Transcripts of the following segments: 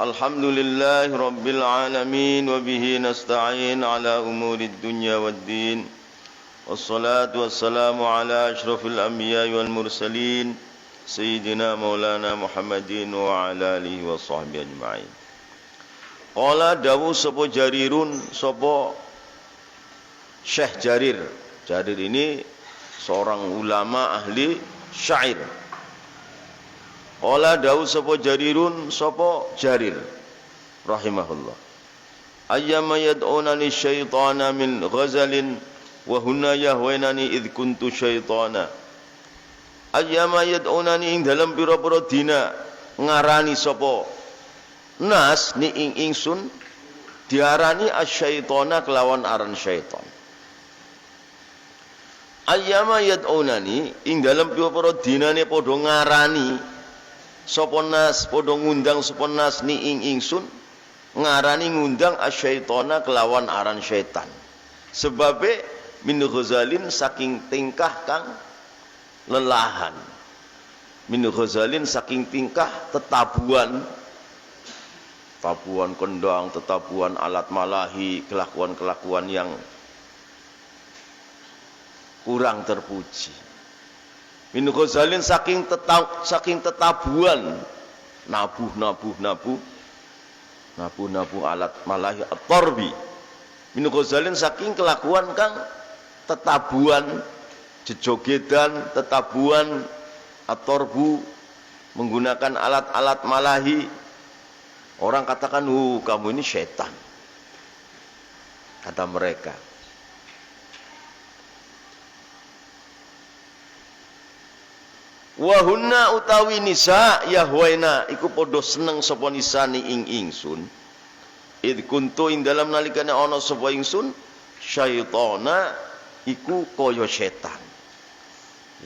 Alhamdulillahi Rabbil Alamin wa bihi nasta'in ala umurid dunya waddin. Wassalatu wassalamu ala ashrafil anbiya wal mursalin Sayyidina Maulana Muhammadin wa ala alihi wa sahbihi ajma'in. Qala dawu sapa Jarirun, sapa Syekh Jarir. Jarir ini seorang ulama ahli syair. Qala dawu sapa Jarirun, sapa Jarir rahimahullah. Ayyama yad'unani syaitana min ghazalin wa hunna yahwainani id kuntu syaitana. Ayyama yad'unani ing dalam pira-pira dina ngarani sapa nas ni ing ingsun diarani asyaitana kelawan aran syaitan. Ayyama yad'unani ing dalam pira-pira dinane padha ngarani sapa nas, padha ngundang sapa nas ni ing ingsun ngarani ngundang asyaitana kelawan aran syaitan. Sebabe min ghazalin saking tingkah kang lelahan. Min ghazalin saking tingkah tetabuan, tabuan kendang, tetabuan alat malahi, kelakuan-kelakuan yang kurang terpuji. Min ghazalin saking tetabuan, nabuh alat malahi at-tarbi. Min ghazalin saking kelakuan kang tetabuan, jejogedan, tetabuan at-tarbu, menggunakan alat-alat malahi. Orang katakan, kamu ini setan, kata mereka. Wahunna utawi nisa yahwaina iku podo seneng sapa nisa ni ing ingsun. Id kuntu ing dalam nalikane ana sapa ingsun syaitana iku kaya setan.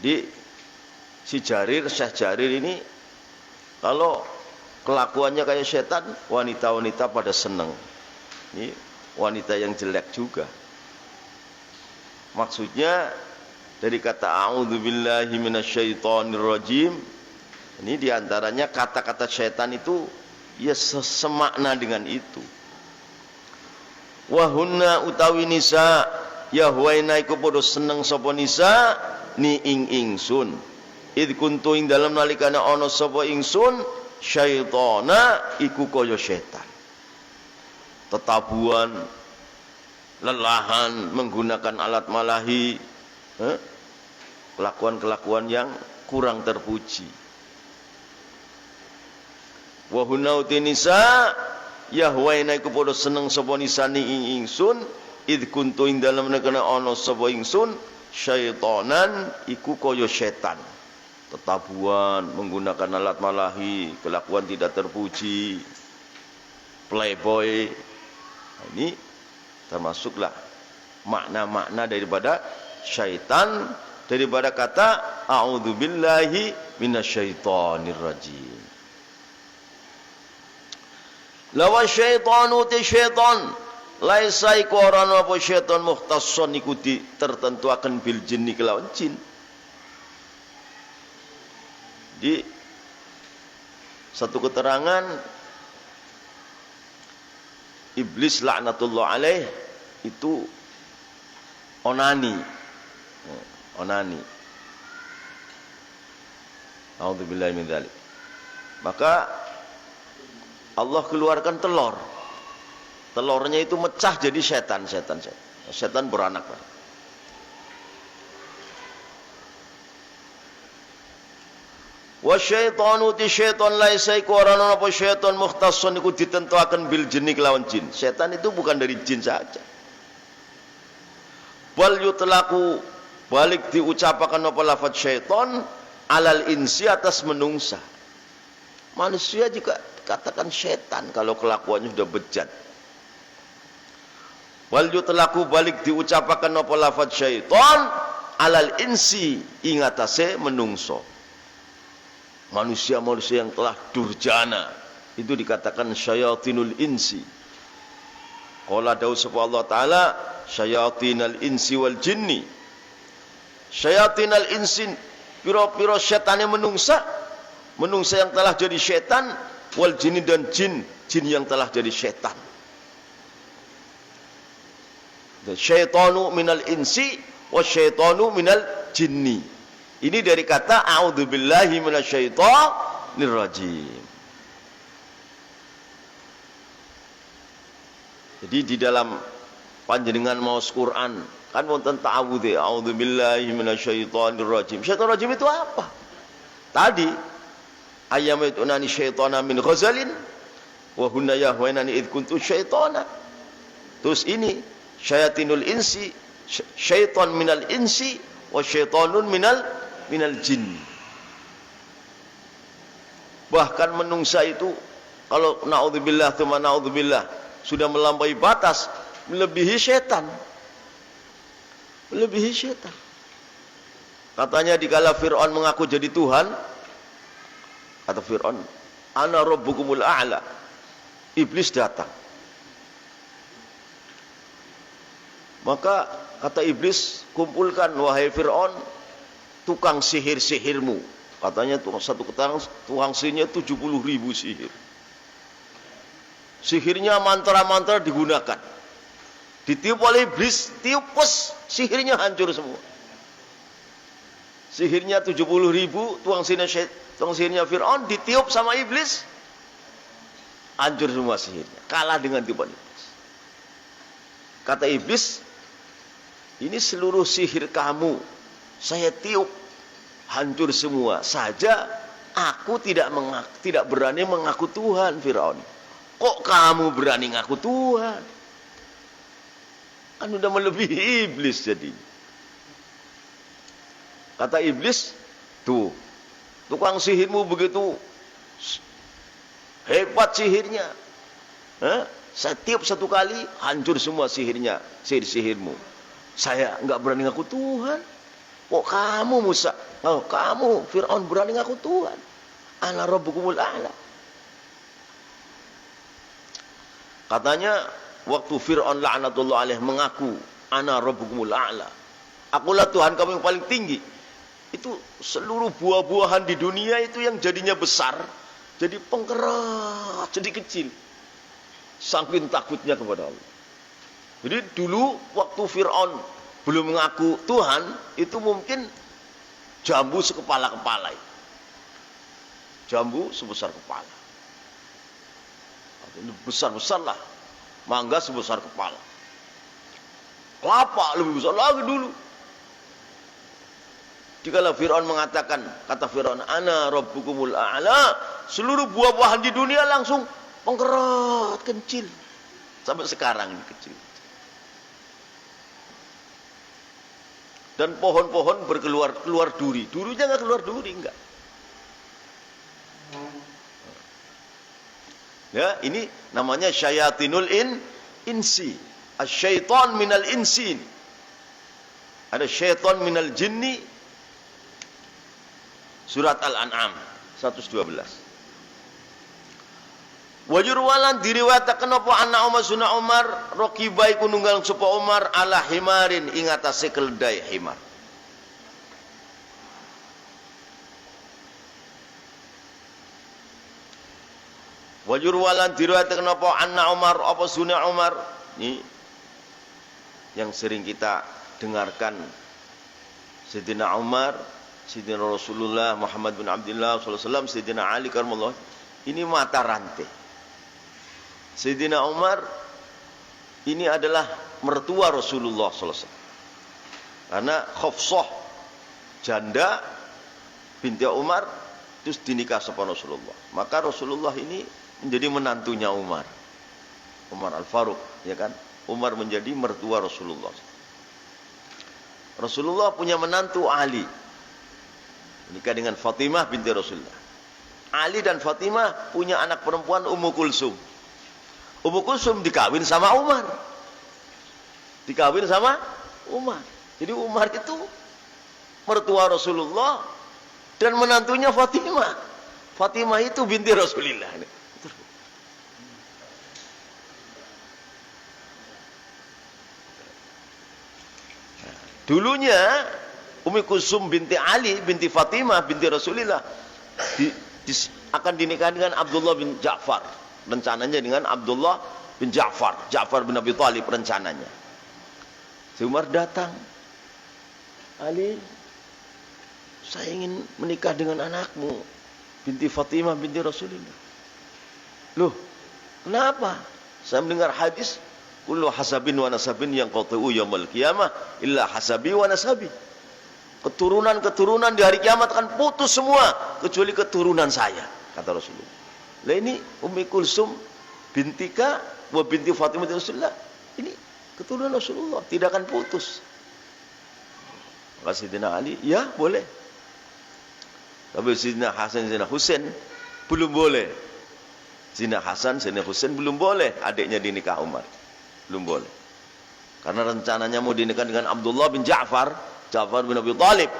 Jadi si Jarir, Syekh Jarir ini kalau kelakuannya kayak setan, wanita-wanita pada seneng. Ini wanita yang jelek juga. Maksudnya dari kata a'udzubillahi minasyaitonirrajim, ini diantaranya kata-kata syaitan itu ya semakna dengan itu. Wahunna utawi nisa yahwaina iku padha seneng sapa nisa ni ing ingsun. Id kuntu ing dalem nalikane ana sapa ingsun syaitana iku kaya setan. Tetabuan, lelahan, menggunakan alat malahi, kelakuan-kelakuan yang kurang terpuji. Wa hunna utinisa yahwaina iku padha seneng sapa nisani ing ingsun id kuntu ing dalem nekane ana sapa ingsun syaitanan iku kaya setan. Tetabuan, menggunakan alat malahi, kelakuan tidak terpuji, playboy. Ini termasuklah makna-makna daripada syaitan, daripada kata a'udzubillahi minasyaitonirrajim. Lawa syaitanu ti syaitan laisa iku ora apa syaitan mukhtasson iku tertentuaken bil jinni kelawan jin. Di satu keterangan iblis laknatullah alaih itu onani. A'udzubillahi min dzalik. Maka Allah keluarkan telur. Telurnya itu mecah jadi setan. Setan beranak. Wa syaitanu ti syaitan laisa iku ora ana apa syaitan mukhtasson iku ditentuaken bil jinni kelawan jin. Setan itu bukan dari jin saja. Wal yutlaqu balik diucapakan apa lafaz syaitan alal insi atas menungsa. Manusia juga katakan setan kalau kelakuannya sudah bejat. Wal yutlaqu balik diucapakan apa lafaz syaitan alal insi ingatase menungso. Manusia-manusia yang telah durjana itu dikatakan syayatinul insi. Qala dawu sapa Allah taala syayatinal insi wal jinni. Syayatinal insi pira-pira setane menungsa yang telah jadi setan, wal jinni dan jin jin yang telah jadi syaitan. Syaitanu minal insi wa syaitanu minal jinni. Ini dari kata a'udzubillahi minasyaitonir rajim. Jadi di dalam panjenengan maos Quran kan wonten ta'awudz, a'udzubillahi minasyaitonir rajim. Syaitan rajim itu apa? Tadi ayyam yatunani syaitana min ghazalin wa hunna yahwainani id kuntu syaitana. Terus ini syayatinul insi, syaitan minal insi wa syaitanun minal jin. Bahkan menungsa itu kalau naudzubillah tsumma naudzubillah sudah melampaui batas, melebihi syaitan. Melebihi syaitan. Katanya dikala Fir'aun mengaku jadi Tuhan, kata Fir'aun, ana rabbukumul a'la. Iblis datang. Maka kata Iblis, kumpulkan wahai Fir'aun tukang sihir-sihirmu. Katanya tukang sihirnya 70.000 sihir. Sihirnya mantra-mantra digunakan. Ditiup oleh Iblis, tiupus, sihirnya hancur semua. Sihirnya 70.000, tukang sihirnya Fir'aun ditiup sama Iblis, hancur semua sihirnya. Kalah dengan tiupan Iblis. Kata Iblis, ini seluruh sihir kamu saya tiup, hancur semua. Saja aku tidak berani mengaku Tuhan, Fir'aun. Kok kamu berani ngaku Tuhan? Kan udah melebihi Iblis jadi. Kata Iblis, tuh, tukang sihirmu begitu hebat sihirnya. Saya tiup satu kali, hancur semua sihirnya, sihir-sihirmu. Saya nggak berani ngaku Tuhan. Kok kamu Musa, kamu Fir'aun berani ngaku Tuhan? Ana rabbukumul a'la. Katanya waktu Fir'aun la'natullah alaih mengaku ana rabbukumul a'la, akulah Tuhan kamu yang paling tinggi, itu seluruh buah-buahan di dunia itu yang jadinya besar jadi pengkerat, jadi kecil, saking takutnya kepada Allah. Jadi dulu waktu Fir'aun belum mengaku Tuhan, itu mungkin jambu sekepala-kepala, jambu sebesar kepala, besar-besar lah, mangga sebesar kepala, kelapa lebih besar lagi dulu. Dikala Fir'aun mengatakan, kata Fir'aun, ana rabbukumul a'la, seluruh buah-buahan di dunia langsung pengkerat, kecil. Sampai sekarang ini kecil. Dan pohon-pohon keluar duri. Durinya nggak keluar duri, enggak. Ya, ini namanya syayatinul insi. Asyaiton minal insi. Ada syaiton minal jinni. Surat Al-An'am 112. Wajur walan diriwayataken apa anak Umar sunah Umar rokibai kununggal sapa Umar ala himarin ing atase keledai himar. Wajur walan diriwayataken apa anak Umar apa sunah Umar, ini yang sering kita dengarkan, Sayyidina Umar, Sayyidina Rasulullah Muhammad bin Abdullah sallallahu alaihi wasallam, Sayyidina Ali karamallahu, ini mata rantai. Sayyidina Umar ini adalah mertua Rasulullah sallallahu alaihi wasallam. Karena Khafsah janda binti Umar terus dinikah sama Rasulullah. Maka Rasulullah ini menjadi menantunya Umar. Umar Al-Faruq, ya kan? Umar menjadi mertua Rasulullah. Rasulullah punya menantu Ali. Menikah dengan Fatimah binti Rasulullah. Ali dan Fatimah punya anak perempuan Ummu Kulsum. Ummu Kulsum dikawin sama Umar. Dikawin sama Umar. Jadi Umar itu mertua Rasulullah dan menantunya Fatimah. Fatimah itu binti Rasulullah. Dulunya Ummu Kulsum binti Ali binti Fatimah binti Rasulullah akan dinikah dengan Abdullah bin Ja'far. rencananya dengan Abdullah bin Ja'far bin Abi Thalib rencananya. Si Umar datang, Ali, saya ingin menikah dengan anakmu, binti Fatimah binti Rasulullah. Loh, kenapa? Saya mendengar hadis, kullu hasabin wa nasabin yang qata'u yaumil qiyamah illa hasabi wa nasabi. Keturunan-keturunan di hari kiamat akan putus semua kecuali keturunan saya, kata Rasulullah. Lah ini Ummi Kulsum bintika wa binti Fatimah binti Rasulullah. Ini keturunan Rasulullah, tidak akan putus. Maka Sayyidina Ali, ya boleh. Tapi Sayyidina Hasan, Sayyidina Husain belum boleh. Sayyidina Hasan, Sayyidina Husain belum boleh adiknya dinikah Umar. Belum boleh. Karena rencananya mau dinikah dengan Abdullah bin Ja'far bin Abi Thalib.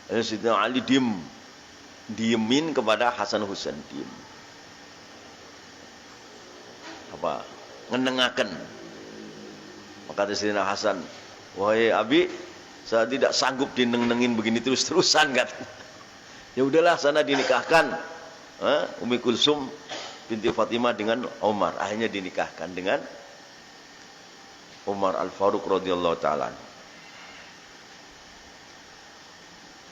Sayyidina Ali diemin kepada Hasan Husain, diem. Apa? Ngenengaken. Maka Sayyidina Hasan, wahai Abi, saya tidak sanggup dineng-nengin begini terus-terusan, kan? Ya udahlah, sana dinikahkan Ummi Kulsum binti Fatimah dengan Umar. Akhirnya dinikahkan dengan Umar Al-Faruq radhiyallahu taala.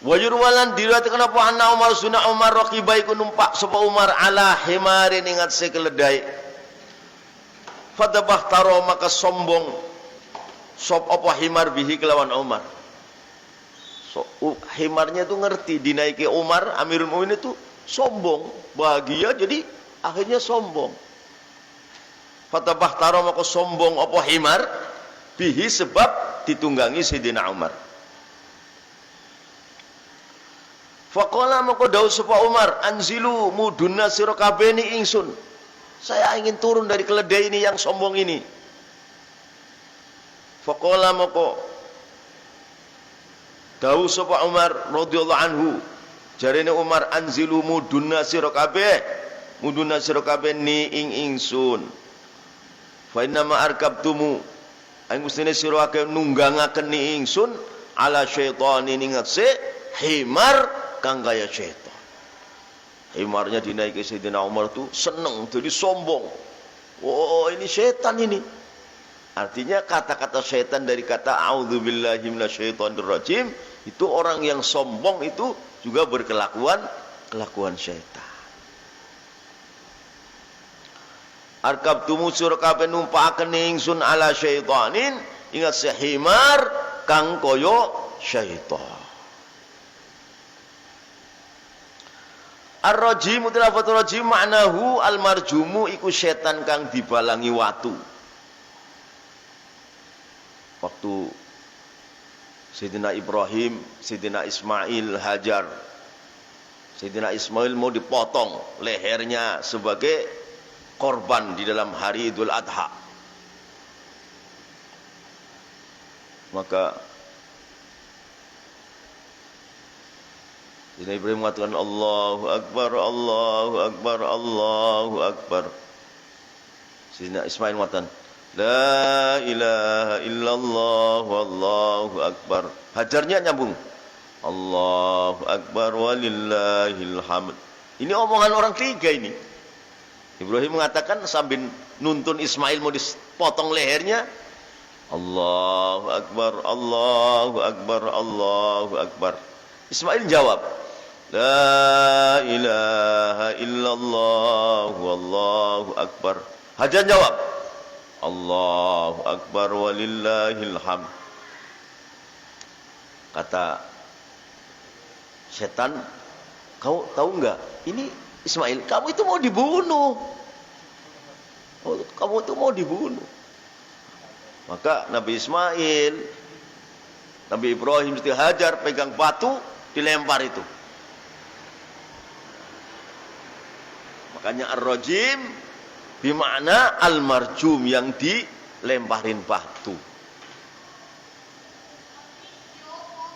Wa yurwalan diriwayatkan apa anna Umar sunna Umar raqibai ku numpak sapa Umar ala himarin ingat sekeledai. Fadabah taro maka sombong sop apa himar bihi kelawan Umar. Himarnya itu ngerti dinaiki Umar Amirul Mukminin itu sombong, bahagia jadi akhirnya sombong. Fatabah taro maka sombong apa himar bihi sebab ditunggangi Sayyidina Umar. Faqala maka dawuh sapa Umar, anzilu mudunna sira kabeh ni ingsun. Saya ingin turun dari keledai ini yang sombong ini. Faqala maka dawuh sapa Umar radhiyallahu anhu, jarene Umar, anzilu mudunna sira kabeh ni ingsun. Fa inna ma arkabtumu aing mestine sira kabeh nunggangaken ni ingsun ala syaitani ningase himar kang kaya syaitan. Himarnya dinaiki Sayyidina Umar tuh seneng, jadi sombong. Oh, ini setan ini. Artinya kata-kata setan dari kata a'udzubillahi minasyaitonirrajim, itu orang yang sombong itu juga berkelakuan setan. Arkabtumu sira kabeh numpakaken ingsun ala syaitanin ingat sehimar kang kaya syaitan. Ar-rajim tilafatu rajim maknahu al-marjumu iku setan kang dibalangi watu. Waktu Sayyidina Ibrahim, Sayyidina Ismail Hajar, Sayyidina Ismail mau dipotong lehernya sebagai korban di dalam hari Idul Adha. Maka Sayyidina Ibrahim mengatakan Allahu Akbar, Allahu Akbar, Allahu Akbar. Sayyidina Ismail mengatakan La ilaha illallah wallahu akbar. Hajarnya nyambung. Allahu akbar walillahil hamd. Ini omongan orang tiga ini. Ibrahim mengatakan sambil nuntun Ismail mau dipotong lehernya. Allahu akbar, Allahu akbar, Allahu akbar. Ismail jawab, La ilaha illallah wallahu akbar. Hajar jawab, Allahu akbar walillahil hamd. Kata setan, kau tahu enggak? Ini Ismail, kamu itu mau dibunuh. Oh, kamu itu mau dibunuh. Maka Nabi Ismail, Nabi Ibrahim Siti Hajar pegang batu, dilempar itu. Makanya ar-rajim bermakna al-marjum yang dilemparin batu.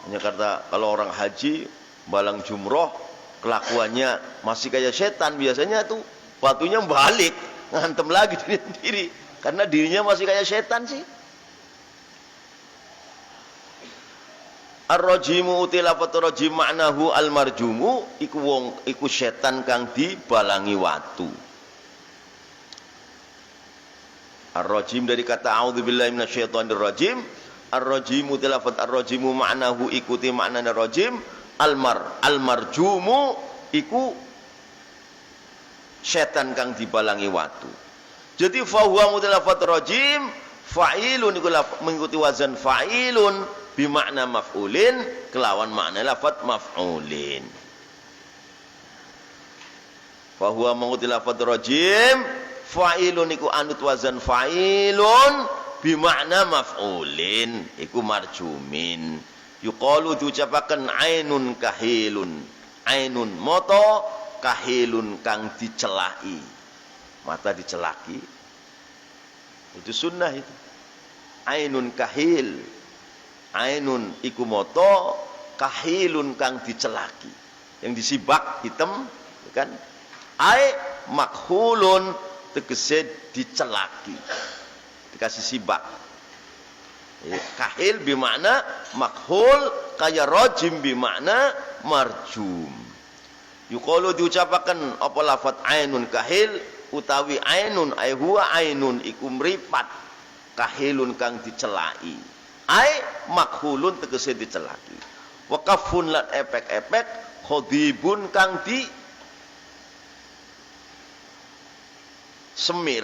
Hanya kata kalau orang haji balang jumroh kelakuannya masih kayak setan, biasanya tuh batunya balik ngantem lagi diri karena dirinya masih kayak setan sih. Ar-rajimu utilafatu rajim maknahu al-marjumu iku setan kang dibalangi watu. Ar-rajim dari kata a'udzubillahi minasyaitonirrajim. Ar-rajimu tilafat ar-rajimu ma'nahu ikuti maknanya rajim. Al-marjumu iku setan kang dibalangi watu. Jadi fahuwa mutilafat rajim fa'ilun iku mengikuti wazan fa'ilun bimakna maf'ulin kelawan makna lafat maf'ulin. Fahuwa mengikuti lafat rajim fa'ilun iku anut wazan fa'ilun bimakna maf'ulin iku marjumin. Yuqalu diucapaken ainun kahilun. Ainun moto kahilun kang dicelaki. Mata dicelaki. Itu sunnah itu. Ainun kahil. Ainun iku moto kahilun kang dicelaki. Yang disibak hitam kan? Ai makhulun tegese dicelaki. Dikasih sibak. Kahil bimakna makhul, kaya rajim bimakna marjum. Yuqalu diucapaken apa lafat ainun kahil utawi ainun ai huwa ainun iku mripat kahilun kang dicelaki. Ai makhulun tegese dicelaki. Wa kafun lan epek-epek khadibun kang di semir.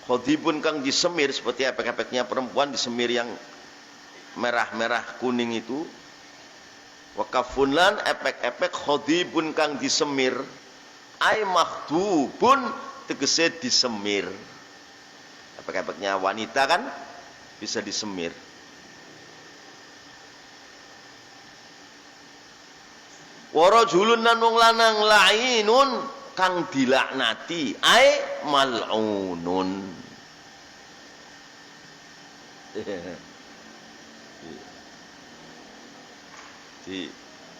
Khadibun kang disemir seperti epek-epeknya perempuan disemir yang merah-merah kuning itu. Wakafun lan epek-epek khadibun kang disemir. Ai makhdubun tegese disemir. Epek-epeknya wanita kan bisa disemir. Warajulun nan wong lanang la'inun kang dilaknati ai mal'unun.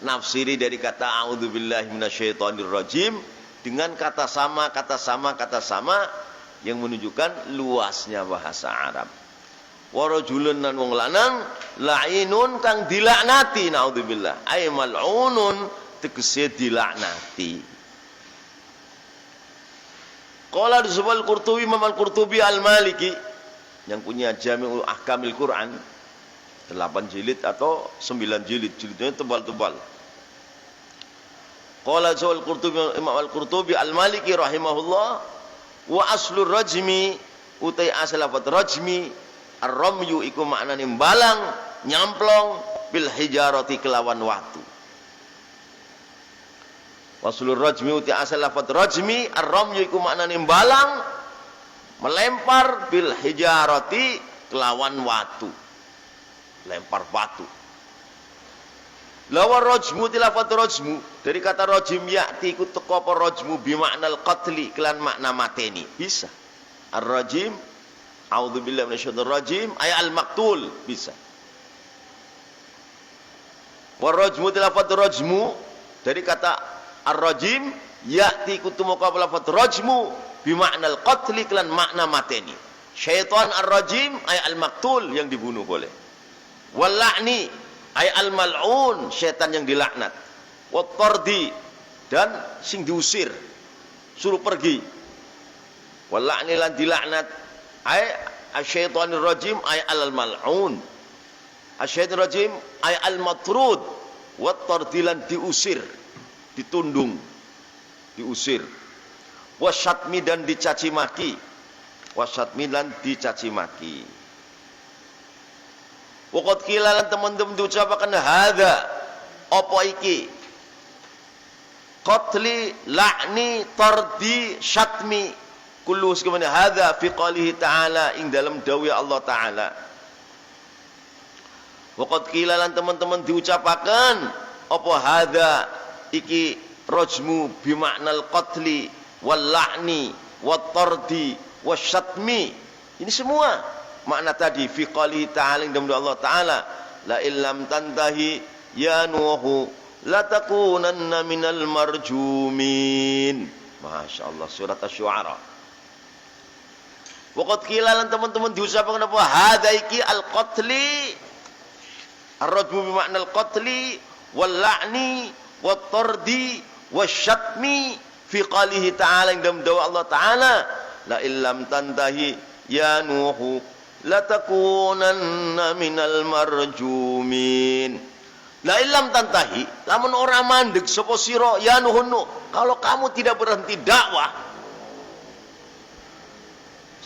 Nafsiri dari kata a'udzubillahi minasyaitonirrajim dengan kata sama yang menunjukkan luasnya bahasa Arab. Warajulun nan wong lanang la'inun kang dilaknati naudzubillah ay mal'unun tegese dilaknati. Qala disebut Qurtubi, Imam Al-Qurtubi Al-Maliki yang punya Jami'ul Ahkamil Quran 8 jilid atau 9 jilid, jilidnya tebal-tebal. Qala disebut Qurtubi, Imam Al-Qurtubi Al-Maliki rahimahullah, wa aslur rajmi utai asal lafaz rajmi ar-ramyu iku maknane balang nyamplong bil hijarati kelawan watu. Waslur rajmi uti asal lafaz rajmi ar-ramyu iku maknane balang melempar bil hijarati kelawan watu. Lempar batu. Lawa rajmu tilafat rajmu dari kata rajim ya'ti iku teko apa rajmu bi maknal qatli kelan makna mateni. Bisa. Ar-rajim a'udzubillahi minasyaitonir rajim ay al-maqtul bisa. Wa rajmu tilafat rajmu dari kata ar-rajim ya'ti iku tumeka lafat rajmu bi maknal qatli kelan makna mateni. Syaitan ar-rajim ay al-maqtul yang dibunuh boleh. Wal la'ni ay al-mal'un syaitan yang dilaknat. Wat tardi dan sing diusir suruh pergi. Wal la'ni lan dilaknat ay asyaitonir rajim ay al-mal'un. Asyaitonir rajim ay al-matrud. Wat tardi lan diusir, ditundung, diusir. Wasyatmi dan dicaci maki. Wasyatmi dan dicaci maki. Waqad qila lan teman-teman diucapkan hadza apa iki qatli la'ni tardi syatmi kullu sekamane hadza fi qalihi ta'ala ing dalam dawuh Allah taala. Waqad qila lan teman-teman diucapkan apa hadza iki rajmu bi maknal qatli wal la'ni wat tardi wasyatmi. Ini semua makna tadi fi qali ta'ala dalam Allah taala la illam tantahi ya nuhu la takunanna minal marjumin. Masyaallah surat asy-syu'ara. Waqad qila lan teman-teman diucapkan apa hadza iki al-qatli ar-rajmu bi makna al-qatli wal la'ni wat tardi wasyatmi fi qalihi ta'ala, yang dalam doa Allah Ta'ala, la illam tantahi ya Nuhu latakunanna minal marjumin. La illam tantahi, lamun ora mandeg sapa sira ya Nuh, kalau kamu tidak berhenti dakwah.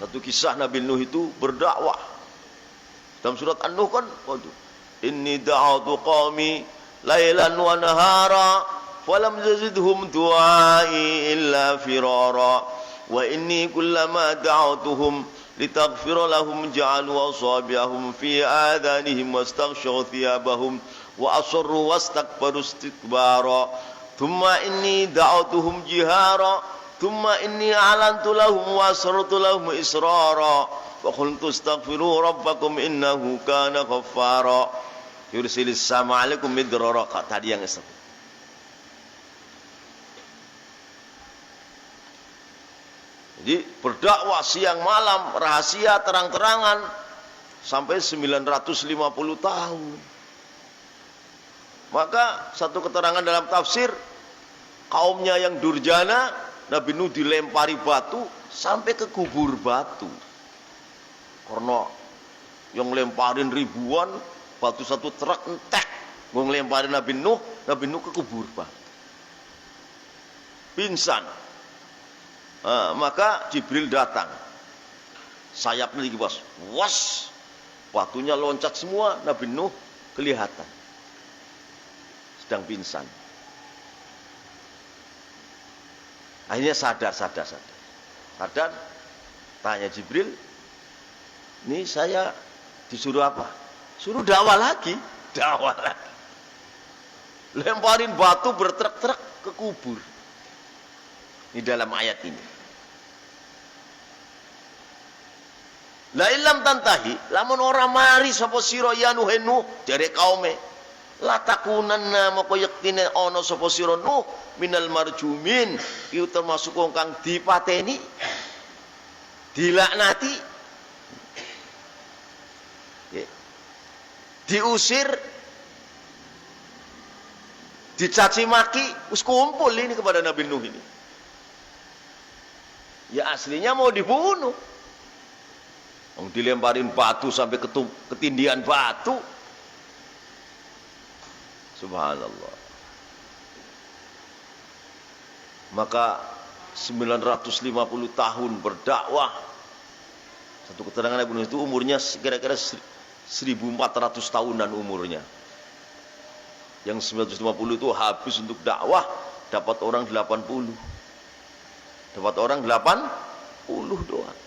Satu kisah Nabi Nuh itu berdakwah. Dalam surat An-Nuh kan, waduh, inni da'atu qaumi lailan wa nahara falam yazidhum du'ai illa firara wa inni kullama da'atuhum litaghfira lahum ja'alu asabi'ahum fi adanihim wastaghshaw thiyabahum wa asarru wastakbaru istikbara thumma inni da'atuhum jihara thumma inni a'lantu lahum wa asrartu lahum israra wa qultu astaghfiru rabbakum innahu kana ghaffara yursilis sama alaikum midrara. Tadi yang disebut. Jadi berdakwah siang malam, rahasia terang-terangan sampai 950 tahun. Maka satu keterangan dalam tafsir, kaumnya yang durjana, Nabi Nuh dilempari batu sampai ke kubur batu. Karena yang lemparin ribuan, batu satu truk entek, mau ngelemparin Nabi Nuh ke kubur batu. Pingsan. Maka Jibril datang. Sayapnya dikibas. Was. Batunya loncat semua, Nabi Nuh kelihatan. Sedang pingsan. Akhirnya sadar. Tanya Jibril, ini saya disuruh apa? Suruh dakwah lagi. Lemparin batu bertrek-trek ke kubur. Ini dalam ayat ini. La illam tantahi, lamun ora mari sapa sira ya Nuh jare kaume, la takunanna moko yektine ana sapa sira Nuh minal marjumin, iku termasuk wong kang dipateni, dilaknati, diusir, dicaci maki, wis kumpul ini kepada Nabi Nuh ini. Ya aslinya mau dibunuh. Dilemparin batu sampai ketindihan batu. Subhanallah. Maka 950 tahun berdakwah. Satu keterangan Nabi Nuh itu umurnya kira-kira 1400 tahunan umurnya. Yang 950 itu habis untuk dakwah, dapat orang 80. Dapat orang 80 doang.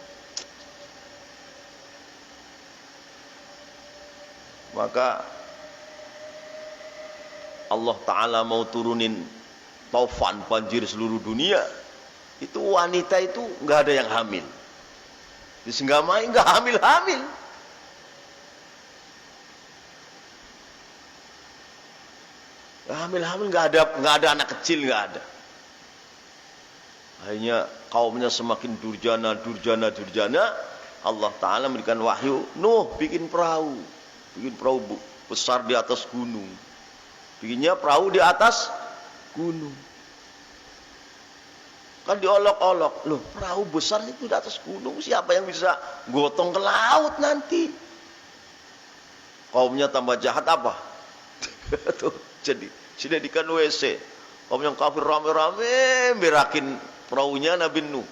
Maka Allah Ta'ala mau turunin taufan banjir seluruh dunia. Itu wanita itu nggak ada yang hamil. Di Singgamai nggak hamil-hamil. Hamil-hamil nggak ada anak kecil, nggak ada. Akhirnya kaumnya semakin durjana. Allah Ta'ala memberikan wahyu, Nuh bikin perahu besar di atas gunung. Bikinnya perahu di atas gunung. Kan diolok-olok, loh perahu besar itu di atas gunung, siapa yang bisa gotong ke laut nanti? Kaumnya tambah jahat apa? Tuh, jadi dijadikan WC. Kaum yang kafir rame-rame berakin perahunya Nabi Nuh.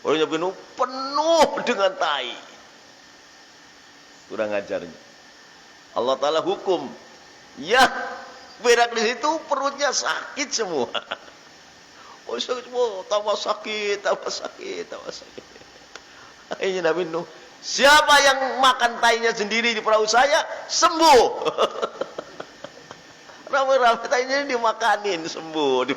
Perahunya Nabi Nuh penuh dengan tai. Kurang ajarnya. Allah Ta'ala hukum, ya berak di situ perutnya sakit semua. Oh semua tambah sakit. Akhirnya Nabi Nuh, siapa yang makan tainya sendiri di perahu saya sembuh. Rame-rame tainya dimakanin sembuh.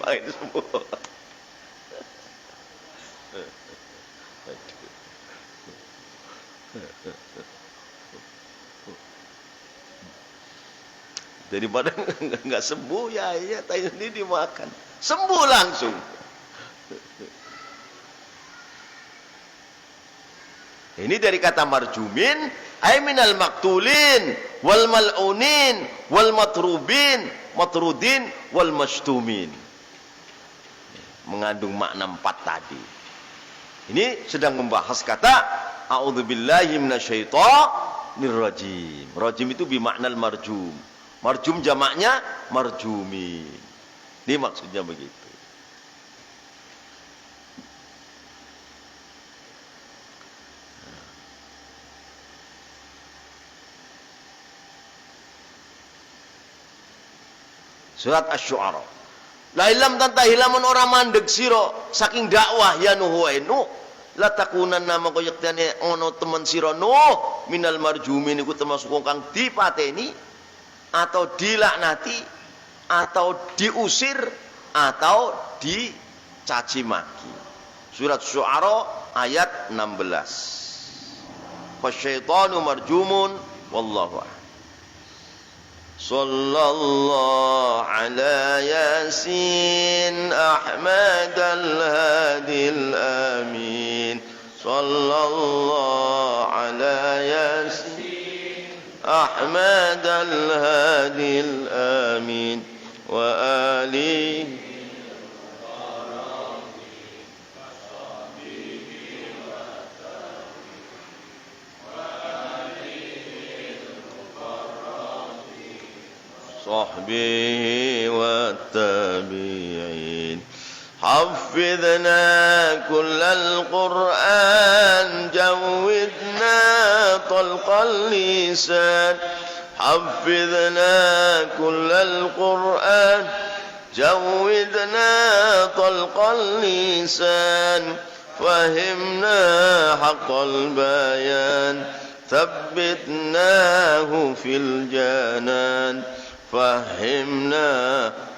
Daripada nggak sembuh ya tai ini dimakan, sembuh langsung. Ini dari kata marjumin, ay minal maktulin wal malunin wal matrudin wal mashtumin. mengandung makna 4 tadi. Ini sedang membahas kata a'udzubillahi minasyaitonir rajim. Rajim itu bimaknal marjum. Marjum jamaknya marjumin. Ini maksudnya begitu. Surat Asy-Syu'ara. La ilam tantahi lamun ora mandeg sira saking dakwah ya Nuh Nuh la takunanna maka yektene ana temen sira Nuh minal marjumin iku termasuk wong kang dipateni atau dilaknati atau diusir atau dicaci maki. Surat Syu'ara ayat 16. Fasyaitanu marjumun wallahu a'lam. Sallallahu ala Yasin Ahmad al-Hadi al-Amin. Sallallahu ala Yasin Ahmad al-Hadi al-Amin wa alihi صحبه والتابعين. حفظنا كل القرآن جودنا طلق اللسان. حفظنا كل القرآن جودنا طلق اللسان. فهمنا حق البيان ثبتناه في الجنان. فهمنا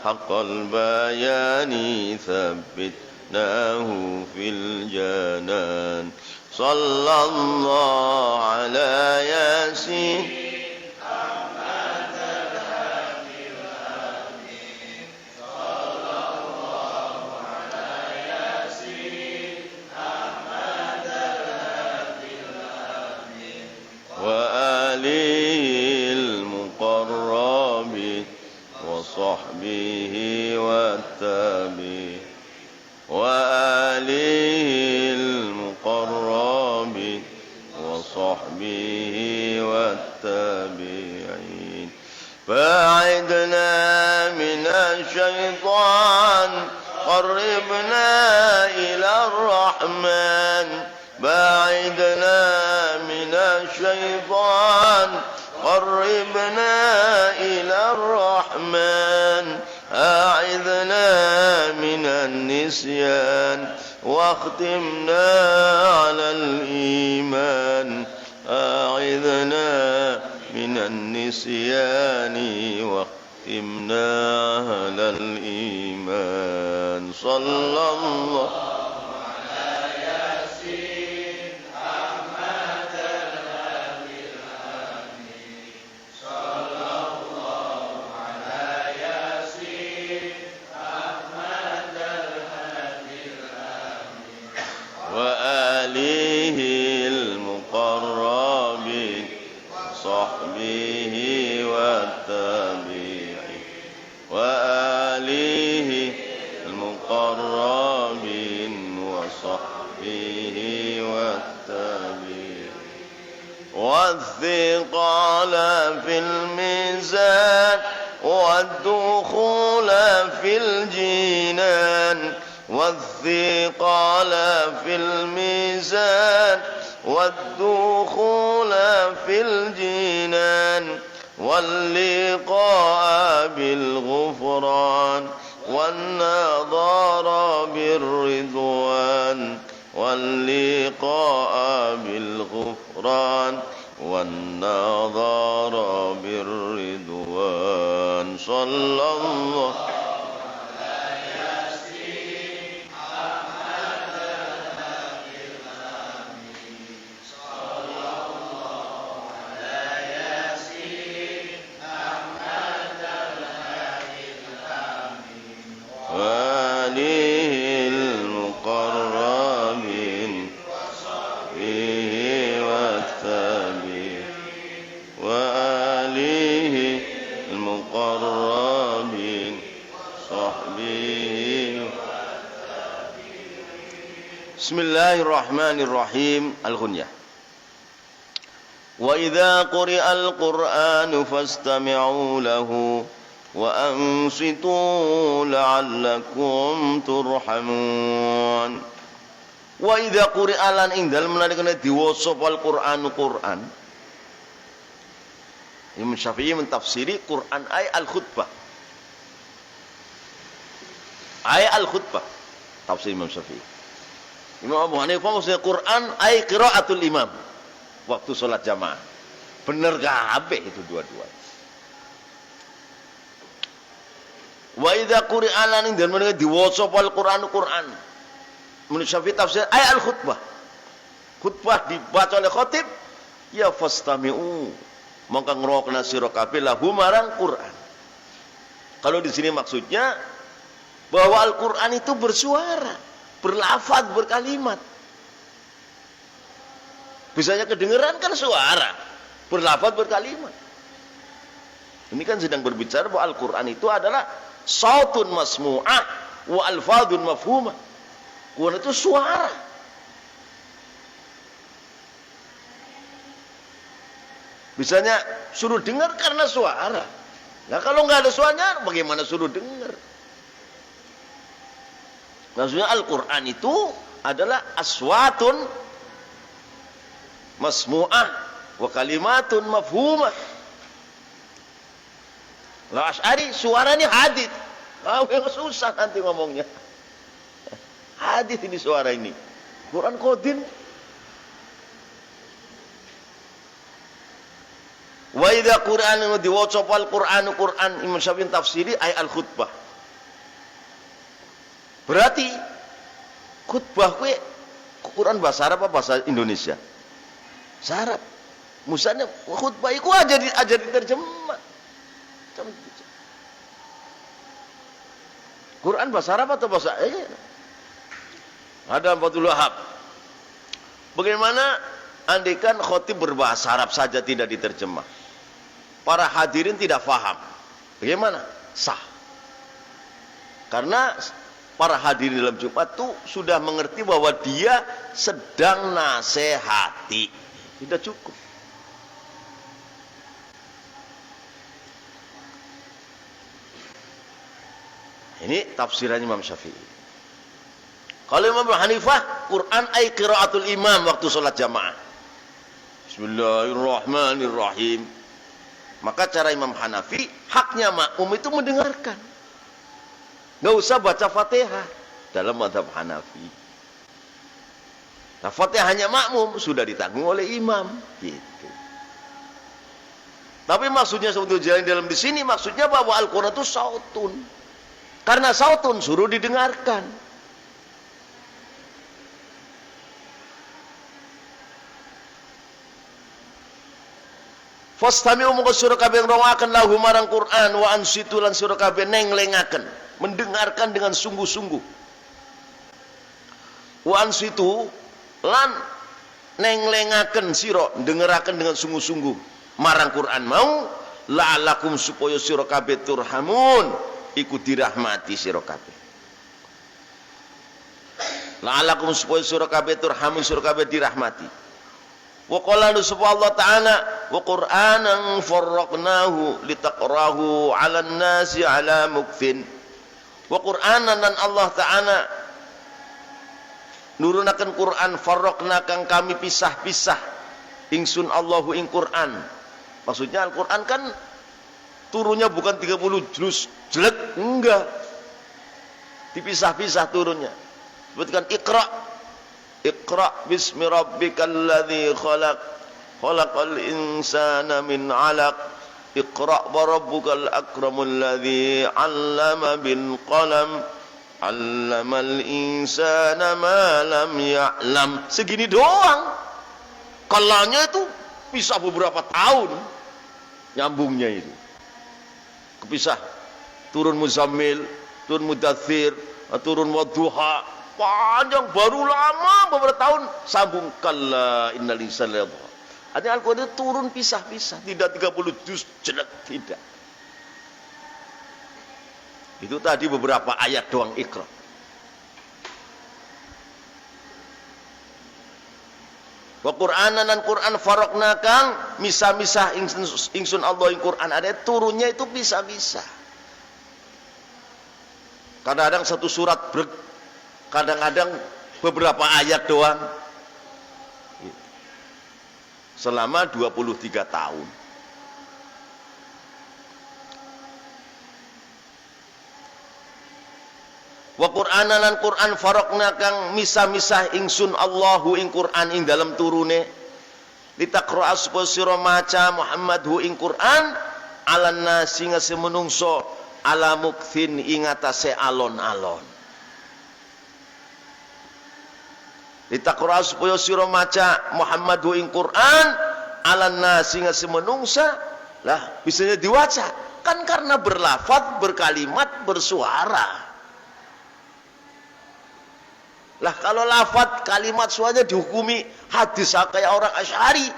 حق البيان ثبتناه في الجنان. صلى الله على ياسين وصحبه والتابعين وآله المقربين وصحبه والتابعين. باعدنا من الشيطان قربنا إلى الرحمن. باعدنا من الشيطان قربنا إلى الرحمن. أعذنا من النسيان واختمنا على الإيمان. أعذنا من النسيان واختمنا على الإيمان. صلى الله وآله المقربين صحبه والتابعين وآله المقربين وصحبه والتابعين. والثقال في الميزان والدخول في الجنان. والثقال في الميزان والدخول في الجنان. واللقاء بالغفران والنظر بالرضوان. واللقاء بالغفران والنظر بالرضوان. صلى الله Bismillahirrahmanirrahim. Al-Ghunyah. Wa idza quri'al Qur'anu fastami'u lahu wa ansitu la'allakum turhamun. Wa idza quri'alan ing dalem nalikane diwaca Al-Qur'anu Qur'an. Imam Syafi'i mentafsiri Qur'an ay al-khutbah. Ay al-khutbah. Tafsir Imam Syafi'i. Imam Abu Hanifah maksudnya Quran ay qiraatul imam waktu sholat jamaah. Bener kabeh itu dua-dua. Wa idza quri'alan ing dalem diwaca Al-Qur'anu Qur'an. Menurut Syafi'i tafsir ay al-khutbah. Khutbah dibaca oleh khatib ya fastami'u. Mongko ngrokna sira kabeh lahu marang Qur'an. Kalau di sini maksudnya bahwa Al-Qur'an itu bersuara, berlafaz, berkalimat. Bisanya kedengeran kan suara, berlafaz, berkalimat. Ini kan sedang berbicara bahwa Al-Qur'an itu adalah sautun masmu'ah wa alfadun mafhumah. Quran itu suara. Bisanya suruh dengar karena suara. Nah kalau nggak ada suaranya, bagaimana suruh dengar? Maksudnya Al-Quran itu adalah aswatun masmu'ah wa kalimatun mafhumah. Lah Asy'ari suaranya hadith. Yang susah nanti ngomongnya. Hadith ini suara ini. Quran qadim. Wa idza Qur'an diwaca Al-Qur'anu Qur'an Imam Syafi'i tafsiri ay al-khutbah. Berarti khutbah kuwi Quran bahasa Arab apa bahasa Indonesia? Bahasa Arab. Musanya khutbah iku aja diterjemah. Quran bahasa Arab atau bahasa Ada Fathul Wahab. Bagaimana andaikan khotib berbahasa Arab saja tidak diterjemah? Para hadirin tidak faham. Bagaimana? Sah. Karena para hadirin dalam Jumat itu sudah mengerti bahwa dia sedang nasehati. Tidak cukup. Ini tafsiran Imam Syafi'i. Kalau Imam Abu Hanifah, Quran ay qiraatul imam waktu sholat jamaah. Bismillahirrahmanirrahim. Maka cara Imam Hanafi, haknya makmum itu mendengarkan. Nggak usah baca Fatihah dalam mazhab Hanafi. Nah, Fatihahnya makmum sudah ditanggung oleh imam, gitu. Tapi maksudnya sebetulnya dalam di sini maksudnya bahwa Al-Qur'an itu sautun. Karena sautun suruh didengarkan. Fastami'u mongko sira kabeh ngrungokaken lahu marang Quran wa ansitu lan sira kabeh nenglengaken, mendengarkan dengan sungguh-sungguh. Wa ansitu lan nenglengaken sira, dengeraken dengan sungguh-sungguh marang Quran mau la'alakum supaya sira kabeh turhamun, iku dirahmati sira kabeh. La'alakum supaya sira kabeh turhamun, sira kabeh dirahmati. Wa qala Allah Ta'ala wa Qur'anan farraqnahu litaqrahu 'alan nasi 'ala mukfin. Wa Qur'anan dan Allah Ta'ala nurunaken Quran farraqna kang kami pisah-pisah ingsun Allahu ing Quran. Maksudnya Al-Quran kan turunnya bukan 30 juz jelek, enggak. Dipisah-pisah turunnya. Sebutkan Iqra bismi rabbikal ladzi khalaq khalaqal insana min 'alaq Iqra wa rabbukal akramul ladzi 'allama bil qalam 'allamal insana ma lam ya'lam. Segini doang. Kalanya itu bisa beberapa tahun nyambungnya itu. Kepisah. Turun Muzammil, turun Mudaththir, turun Wadduha. Panjang, baru lama beberapa tahun sambung kalla innal insana layatgha. Artinya Al-Quran itu turun pisah-pisah, tidak 30 juz jelek, tidak. Itu tadi beberapa ayat doang Iqra. Wa Qur'anan lan Qur'an faraqna kang misah-misah ingsun Allah ing Qur'an. Ada turunnya itu bisa-bisa. Kadang-kadang satu surat kadang-kadang beberapa ayat doang. Selama 23 tahun. Wa Qur'anan lan Qur'an faraqna kang misah-misah ingsun Allahu ing Qur'an ing dalam turune litaqra'a supaya sira maca Muhammad hu ing Qur'an alan nasi ngase menungso ala mukthin ing atase alon-alon. Litaqra'a supaya sira maca Muhammad hu ing Qur'an alan nasi ngase menungsa lah bisanya diwaca kan karena berlafaz berkalimat bersuara. Lah kalau lafaz kalimat suaranya dihukumi hadis kayak orang Asy'ari,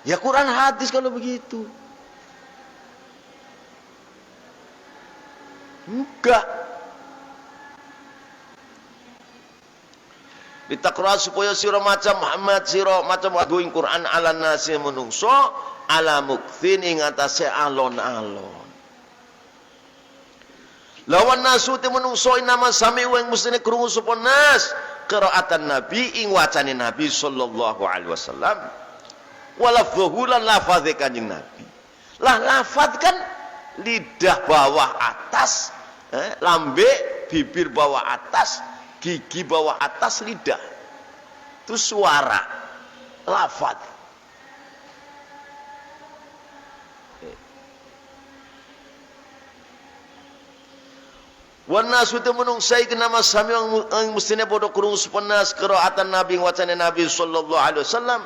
ya Quran hadis kalau begitu. Enggak. Ditaqra supaya sira maca Muhammad sira maca ing Quran ala nasi menungso ala mukthin ing atase alon-alon. Lawan nasu te menungso nama sami weng mestine krungu sapa nas qiraatan Nabi ing wacane Nabi sallallahu alaihi wasallam walafdhuhu lan lafadz Kanjeng Nabi. Lah lafadz kan lidah bawah atas, lambe bibir bawah atas, gigi bawah atas lidah. Itu suara lafadz. Wan nasu te menungsai kenama sami ang mestine padha krungu sepenas qiraatan Nabi wacane Nabi sallallahu alaihi wasallam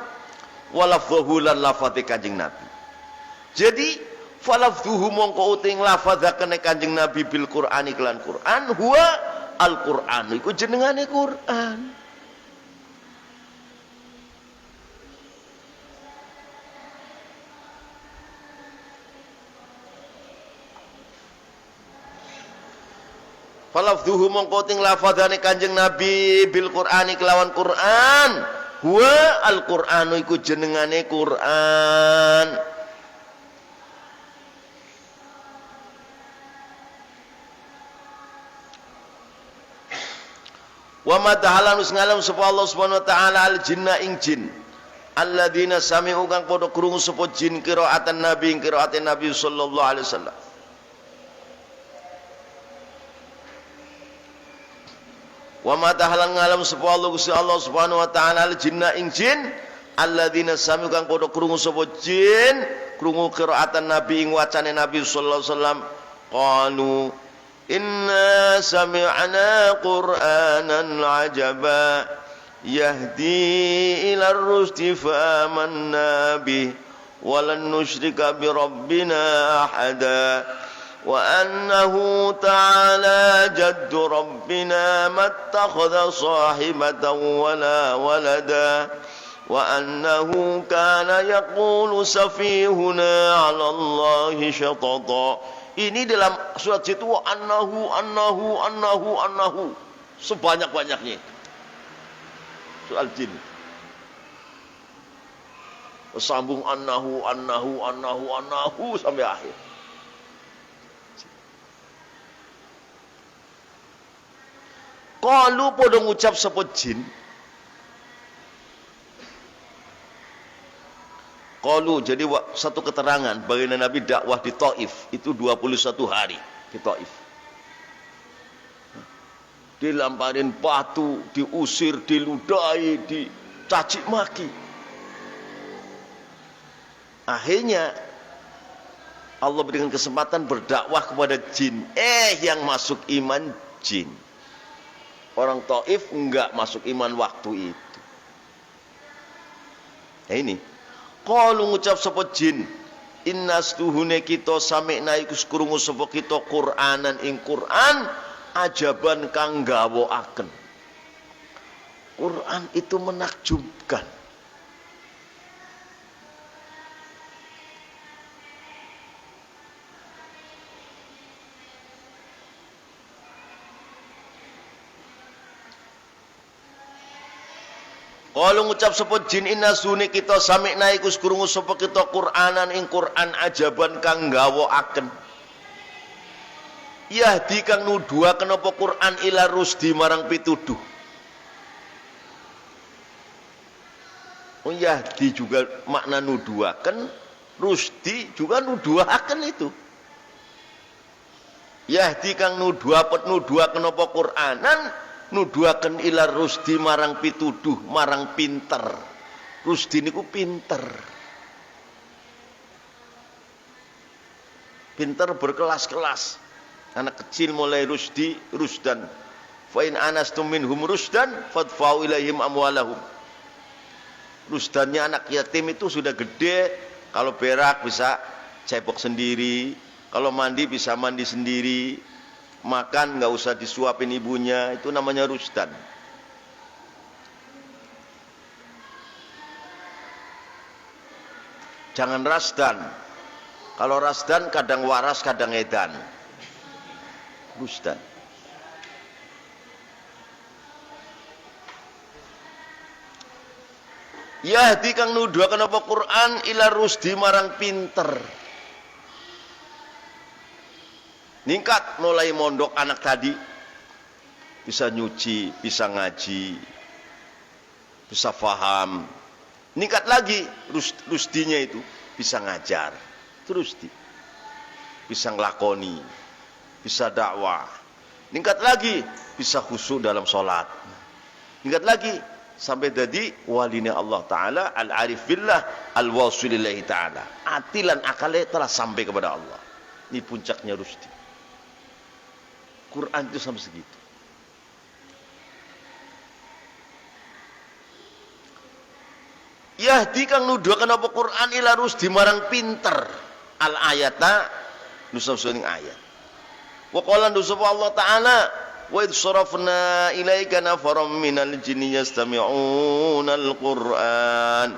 walafdhuhu lan lafadz Kanjeng Nabi. Jadi falafdhuhu mongko uting lafadzakane Kanjeng Nabi bil Qur'ani kelan Qur'an huwa al-Qur'an iku jenengane Qur'an. Falafdhuhu mongko ting lafadzane Kanjeng Nabi bil Qur'ani kelawan Qur'an huwa al-Qur'anu iku jenengane Qur'an. Wa ma ta'ala nus ngalam sapa Allah Subhanahu wa taala al jinna ing jin alladzina sami'u kang padha krungu sapa jin qiraatan Nabi ing qiraatin Nabi sallallahu alaihi wasallam. Wa ma tahalan ngalam sapa Allah Gusti Allah Subhanahu wa taala al jinna ing jin alladzina sami kang padha krungu sapa jin krungu qiraatan Nabi ing wacane Nabi sallallahu alaihi wasallam qalu inna sami'na qur'anan ajaba yahdi ila ar-rusdi fa amanna bih wa lan nusyrika bi rabbina ahada wa annahu ta'ala jaddu rabbina mattakhadha sahibatan wala walada wa annahu kana yaqulu safihuna 'ala Allahi syatata. Ini dalam surat itu annahu sebanyak-banyaknya soal jin sambung annahu sampai akhir. Qalu padha ngucap sapa jin. Qalu jadi satu keterangan bagaimana Nabi dakwah di Taif itu 21 hari di Taif. Dilamparin batu, diusir, diludahi, dicaci maki. Akhirnya Allah berikan kesempatan berdakwah kepada jin. Yang masuk iman jin. Orang Taif enggak masuk iman waktu itu. Nah ini. Qalu ngucap sapa jin, innastuhune kita sami'na iku krungu sapa kita Qur'anan ing Qur'an ajaban kang gawakaken. Qur'an itu menakjubkan. Kalau ngucap sapa jin inna sune kita sami'na iku krungu sapa kita Qur'anan ing Qur'an ajaban kang gawakaken. Yahdi kang nuduhaken apa Qur'an ila rusdi marang pituduh. Oh Yahdi juga makna nuduhaken, rusdi juga nuduhaken itu. Yahdi kang nuduhaken apa Qur'anan nuduhaken ila rusdi marang pituduh, marang pinter. Rusdi niku pinter. Pinter berkelas-kelas. Anak kecil mulai rusdan. Fa in anastum minhum rusdan fadfa'u ilaihim amwalahum. Rusdannya anak yatim itu sudah gede, kalau berak bisa cebok sendiri, kalau mandi bisa mandi sendiri, makan nggak usah disuapin ibunya, itu namanya rusdan. Jangan rasdan. Kalau rasdan kadang waras kadang edan. Rusdan. Yahdi kang nuduhaken apa Quran ila rusdi marang pinter. Ningkat mulai mondok anak tadi bisa nyuci, bisa ngaji, bisa faham. Ningkat lagi rusdinya itu bisa ngajar, terus bisa ngelakoni, bisa dakwah. Ningkat lagi bisa khusyuk dalam sholat. Ningkat lagi sampai jadi walinya Allah Ta'ala, al-arif billah, al-wasilillahi Ta'ala. Atilan akalnya telah sampai kepada Allah. Ini puncaknya rusdi. Quran itu sampai segitu. Yahdi kang nuduhaken apa Quran ila rusdi marang pinter. Al-ayata nususuning ayat. Wa qala nusuf Allah Ta'ala wa idh sarafna ilaika nafaram minal jinni yastami'una al-Qur'an.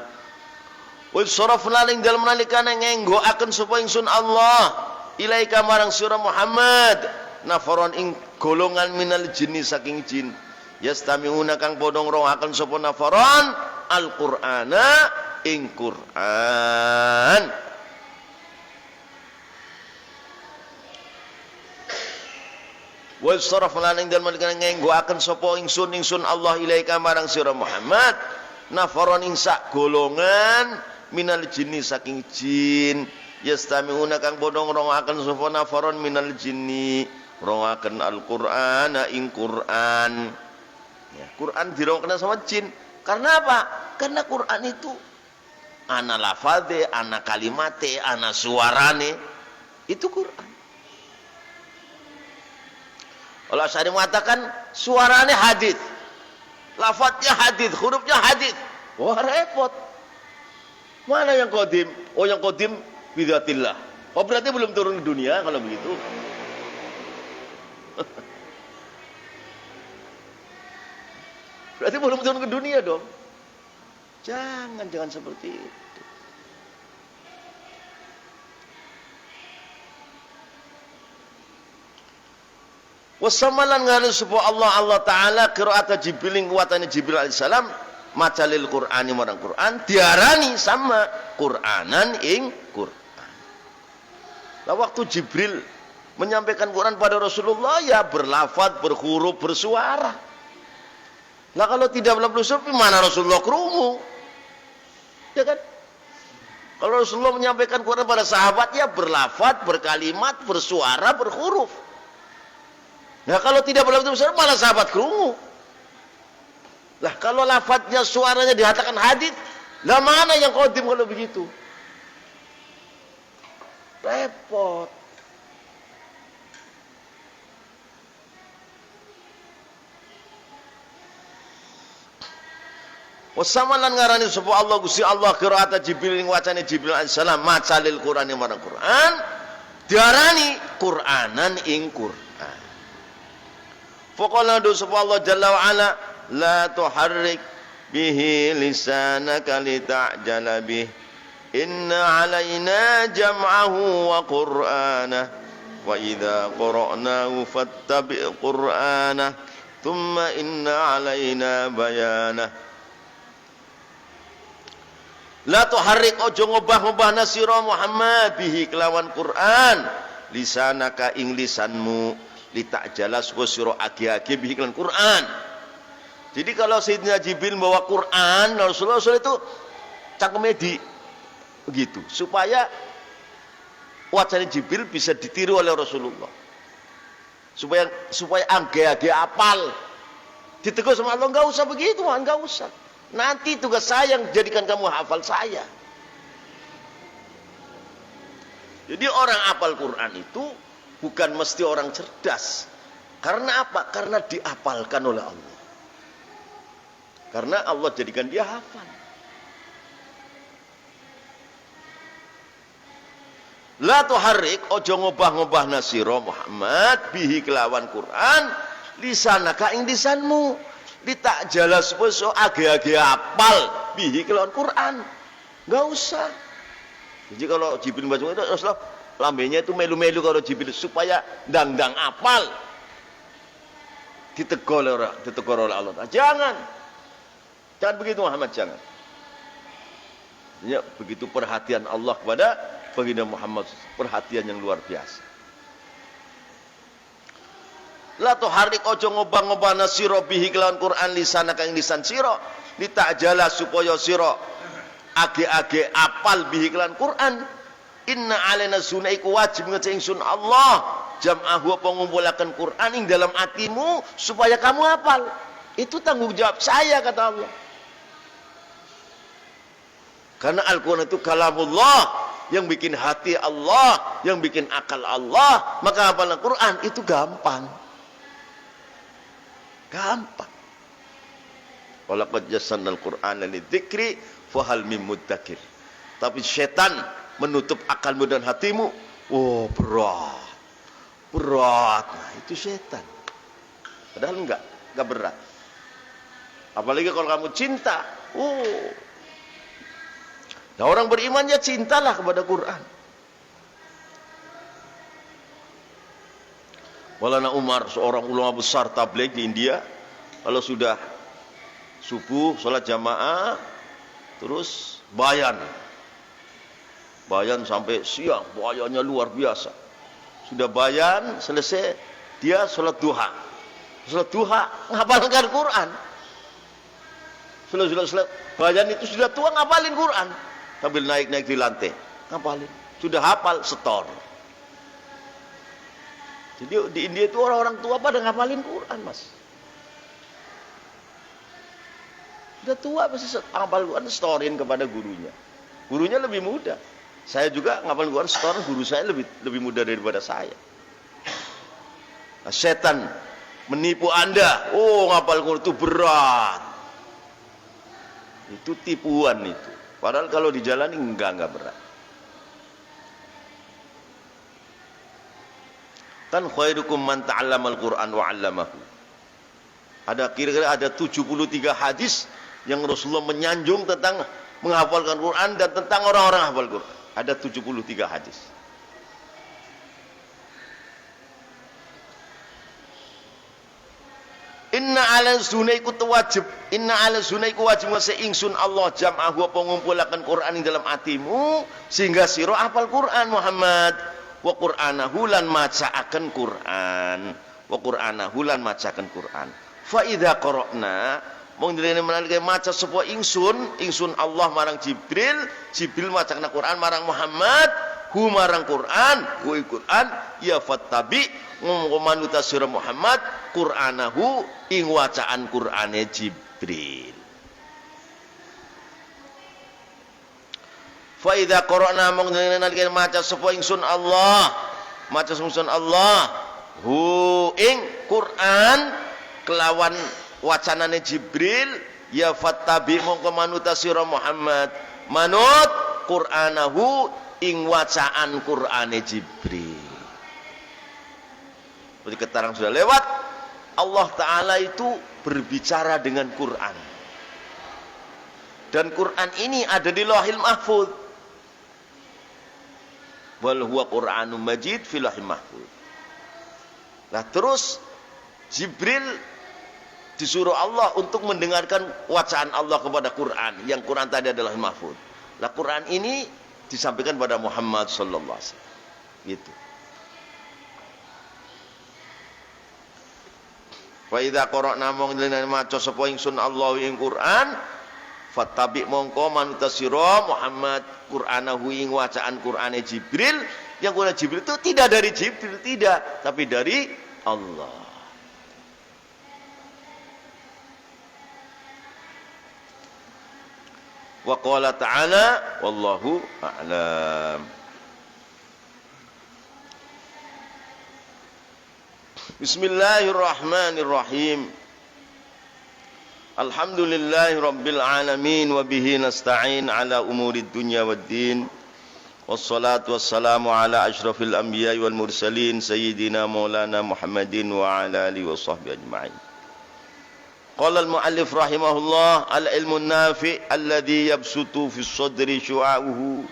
Wa idh sarafna ing dalem nalikane ngenggoaken sapa ingsun Allah ilaika marang sira Muhammad nafaron ing golongan minal jinni saking jin yastami'una kang padha ngrungokaken sapa nafaron al-Qur'ana ing Qur'an. Wa sarafna ing dalem ngenggoaken sapa ingsun Allah ilaika marang sira Muhammad nafaron ing sak golongan minal jinni saking jin yastami'una kang padha ngrungokaken sapa nafaron minal jinni ngrungokaken al-Qur'ana ing Qur'an. Ya, Qur'an dirungokaken sama jin. Karena apa? Karena Quran itu ana lafadze, ana kalimate, ana suarane. Itu Quran. Allah Syari mengatakan suaranya hadits, lafadznya hadits, hurufnya hadits. Wah repot. Mana yang qadim? Oh yang qadim bidatillah. Oh berarti belum turun ke dunia kalau begitu. Berarti belum turun ke dunia dong. Jangan seperti itu. Wasamalan nganu sebuah Allah Ta'ala qiraat Jibril kuwatane Jibril alaihissalam macalil Qur'ani marang Qur'an diarani sama Qur'anan ing Qur'an. Lah waktu Jibril menyampaikan Quran pada Rasulullah ya berlafaz, berhuruf, bersuara. Lah kalau tidak berlafaz mana Rasulullah krungu? Ya kan? Kalau Rasulullah menyampaikan Quran pada sahabatnya berlafaz, berkalimat, bersuara, berhuruf. Nah kalau tidak berlafaz malah sahabat krungu. Lah kalau lafadznya suaranya dikatakan hadits, lah mana yang qadim kalau begitu? Repot. Wasamalan ngarani sapa Allah Gusti Allah qiraat Jibril ing wacane Jibril alaihissalam macalil Qur'an ing marang Qur'an diarani Qur'anan ing Qur'an. Faqala do sapa Allah jalla wa ala la tuharrik bihi lisanaka lita'jala bih inna alaina jam'ahu wa qur'anah wa idza qara'nahu fattabi' qur'anah thumma inna alaina bayanah. La tuharrik ojo ngobah-ngobahna sira Muhammad bihi kelawan Quran lisanaka ing lisanmu litakjala supaya sira agi-agi bihi kelawan Quran. Jadi kalau Sayyidina Jibril bawa Quran, Rasulullah itu cangkemnya di begitu supaya wacana Jibril bisa ditiru oleh Rasulullah. Supaya agi-agi apal. Ditegur sama Allah, enggak usah begitu, enggak usah. Nanti tugas saya yang jadikan kamu hafal saya. Jadi orang hafal Quran itu bukan mesti orang cerdas. Karena apa? Karena dihafalkan oleh Allah. Karena Allah jadikan dia hafal. La tuharrik ojo ngobah-ngobah nasira Muhammad bihi kelawan Quran lisanaka ing lisanmu ditakjala supaya age-age apal bihi kelawan Quran. Enggak usah. Jadi kalau Jibril baca itu Rasulullah lambenya itu melu-melu kalau Jibril supaya dang-dang apal. Ditegur oleh Allah. Jangan begitu Muhammad, jangan. Ya, begitu perhatian Allah kepada baginda Muhammad, perhatian yang luar biasa. La tuharrik ojo ngobah-ngobahna sira bihi kelawan Quran lisanaka ing lisan sira litakjala supaya sira age-age apal bihi kelawan Quran. Inna alaina sunaiku wajib ngecek ingsun Allah jam'ahu pengumpulaken Quran ing dalam hatimu supaya kamu hafal. Itu tanggung jawab saya kata Allah. Karena Al-Quran itu kalamullah, yang bikin hati Allah, yang bikin akal Allah, maka hafalan Quran itu gampang. Gampang. Walaqad yassarnal Qur'ana lidzikri fahal mim muddakir. Tapi setan menutup akalmu dan hatimu. Oh, berat. Berat. Nah, itu setan. Padahal enggak berat. Apalagi kalau kamu cinta. Oh. Nah, orang beriman ya cintalah kepada Quran. Maulana Umar, seorang ulama besar tabligh di India, kalau sudah subuh salat jamaah terus bayan sampai siang, bayannya luar biasa. Sudah bayan selesai, dia salat duha ngapalkan Quran. Sudah bayan itu sudah tua ngapalin Quran sambil naik di lantai ngapalin, sudah hafal setor. Jadi di India itu orang-orang tua pada ngapalin Quran, Mas. Sudah tua pasti ngapal Quran, setorin kepada gurunya. Gurunya lebih muda. Saya juga ngapalin Quran, setorin guru saya lebih muda daripada saya. Nah, setan menipu Anda. Oh, ngapal Quran itu berat. Itu tipuan itu. Padahal kalau dijalani enggak berat. Kan khairukum man ta'allamal Qur'an wa 'allamahu. Kira-kira ada 73 hadis yang Rasulullah menyanjung tentang menghafalkan Quran dan tentang orang-orang hafal Quran. Ada 73 hadis. Inna 'ala sunaiku wajib. Inna 'ala sunaiku wajib wase ingsun Allah jam'ahu pengumpulaken Quran ing dalam hatimu sehingga sira hafal Quran Muhammad. Wa Qur'anahu lan macaaken Quran. Wa Qur'anahu lan macaaken Quran. Fa idza qara'na mung dene menalika maca sapa ingsun Allah marang Jibril macakna Quran marang Muhammad hu marang Quran ya fattabi ngomong sira Muhammad Qur'anahu ing wacaan Qur'ane Jibril. Fa idza qara'na mung nalika maca sapa ingsun Allah hu ing Quran kelawan wacanane Jibril ya fattabi mongko manuta sira Muhammad manut Qur'anahu ing wacaan Qur'ane Jibril. Seperti keterangan sudah lewat, Allah Ta'ala itu berbicara dengan Quran, dan Quran ini ada di Lauhil Mahfuz. Wal huwa Qur'anun Majid fil Lauhil Mahfuz. Nah terus Jibril disuruh Allah untuk mendengarkan wacaan Allah kepada Quran, yang Quran tadi adalah Mahfuz. Nah, Quran ini disampaikan pada Muhammad sallallahu alaihi wasallam. Gitu. Wa idza qara'na mong dene maca sapa ingsun Allah ing Quran, fattabi mongko manut sira Muhammad Qur'anahu ing wacaan Qur'ane Jibril. Yang Qur'an Jibril itu tidak dari Jibril, tidak, tapi dari Allah. Wa qala ta'ala wallahu a'lam. Bismillahirrahmanirrahim. Alhamdulillahi rabbil alamin wa bihi nasta'in ala umurid dunya waddin. Wassalatu wassalamu ala asyrafil anbiya'i wal mursalin sayyidina maulana Muhammadin wa ala alihi wa sahbihi ajma'in. Qala al-muallif rahimahullah al-ilmu an-nafi' alladhi yabsutu fi as-sadri syu'a'uhu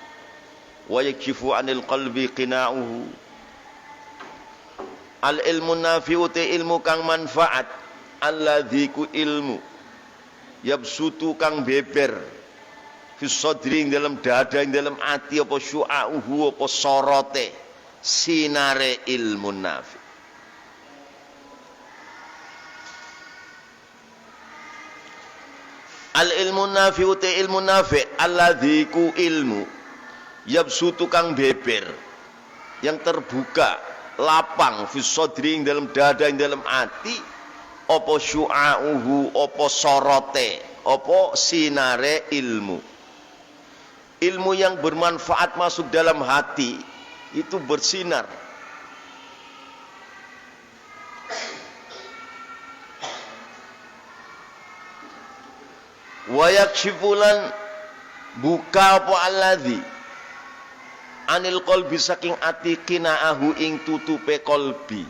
wa yakshifu 'anil qalbi qina'uhu. Al-ilmu nafi'u te ilmu kang manfaat, alladzi ku ilmu yabsutu kang beber fi sadri ing dalam dada ing dalam ati apa syu'a'uhu apa sorote sinare ilmu nafi'. Al-ilmu nafi'u te ilmu nafi' alladzi ku ilmu yabsutu kang beber yang terbuka lapang fi sadri ing dalam dada ing dalam ati apa syu'a'uhu apa sorote apa sinare ilmu. Ilmu yang bermanfaat masuk dalam hati itu bersinar. Wa yakshifulan buka apa alladzi anil qalbi saking ati qinaahu ing tutupe qalbi.